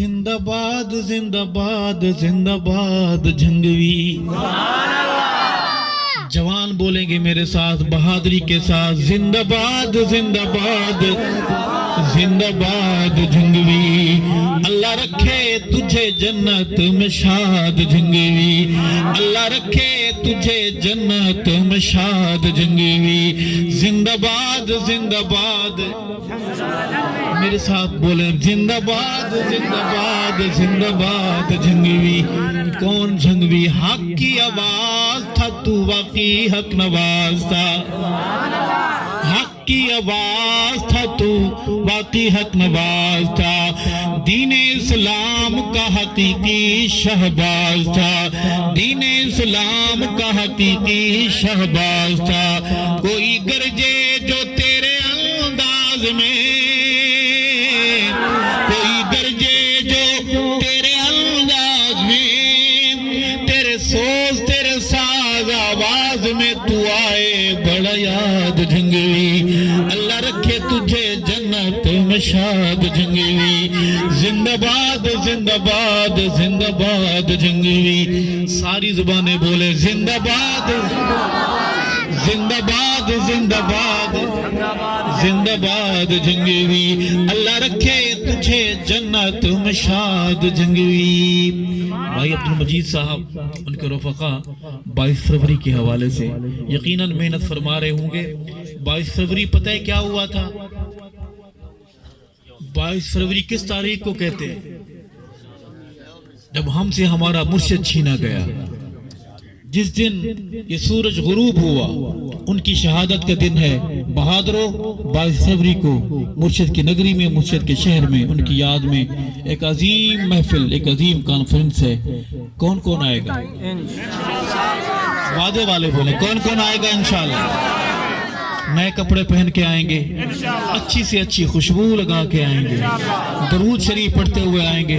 زندہ باد زندہ باد زندہ باد جھنگوی. جوان بولیں گے میرے ساتھ بہادری کے ساتھ, زندہ باد زندہ باد زندہ باد جھنگوی. اللہ رکھے تجھے جنت میں شاد جھنگوی, اللہ رکھے تجھے جنت میں شاد جھنگوی. زندہ باد زندہ باد, میرے ساتھ بولیں زندہ باد زندہ باد زندہ باد جھنگوی. کون جھنگوی؟ حق کی آواز تھا تو واقعی حق نواز تھا, حق کی آواز تھا تو واقعی حق نواز تھا. دین اسلام کا حقیقی شہباز تھا, دین اسلام کا حقیقی شہباز تھا. کوئی گرجے جو تیرے انداز میں, کوئی گرجے جو تیرے انداز میں, تیرے سوز تیرے ساز آواز میں تو آئے بڑا یاد جھنگوی. اللہ رکھے تجھے جنت میں شاد جھنگوی. زندہ باد زندہ باد زندہ باد جھنگوی. ساری زبانیں بولے زندہ باد زندہ باد زندہ باد زندہ باد جھنگوی. اللہ رکھے تجھے جنت میں شاد جھنگوی. بھائی عبدالمجید صاحب ان کے رفقا 22 فروری کے حوالے سے یقیناً محنت فرما رہے ہوں گے. 22 فروری پتہ ہے کیا ہوا تھا؟ 22 فروری کس تاریخ کو کہتے ہیں؟ جب ہم سے ہمارا مرشد چھینا گیا. جس دن یہ سورج غروب ہوا ان کی شہادت کا دن ہے. بہادروں 22 فروری کو مرشد کی نگری میں, مرشد کے شہر میں, ان کی یاد میں ایک عظیم محفل, ایک عظیم کانفرنس ہے. کون کون آئے گا؟ وعدے والے بولیں کون کون آئے گا؟ انشاءاللہ نئے کپڑے پہن کے آئیں گے, اچھی سے اچھی خوشبو لگا کے آئیں گے, درود شریف پڑھتے ہوئے آئیں گے,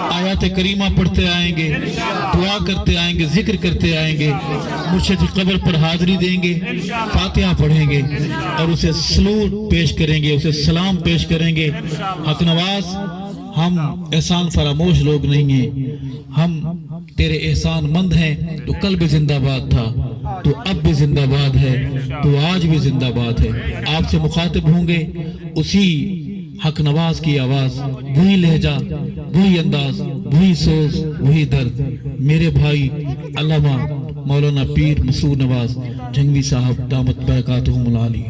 آیات کریمہ پڑھتے آئیں گے, دعا کرتے آئیں گے, ذکر کرتے آئیں گے, مرشد کی قبر پر حاضری دیں گے, فاتحہ پڑھیں گے اور اسے سلوٹ پیش کریں گے, اسے سلام پیش کریں گے. حق نواز ہم احسان فراموش لوگ نہیں ہیں, ہم تیرے احسان مند ہیں. تو کل بھی زندہ باد تھا, تو اب بھی زندہ باد ہے, تو آج بھی زندہ باد ہے. آپ سے مخاطب ہوں گے اسی حق نواز کی آواز, وہی لہجہ, وہی انداز, وہی سوز, وہی درد. میرے بھائی علامہ مولانا پیر مسرور نواز جھنگوی صاحب دامت برکاتہم العالی.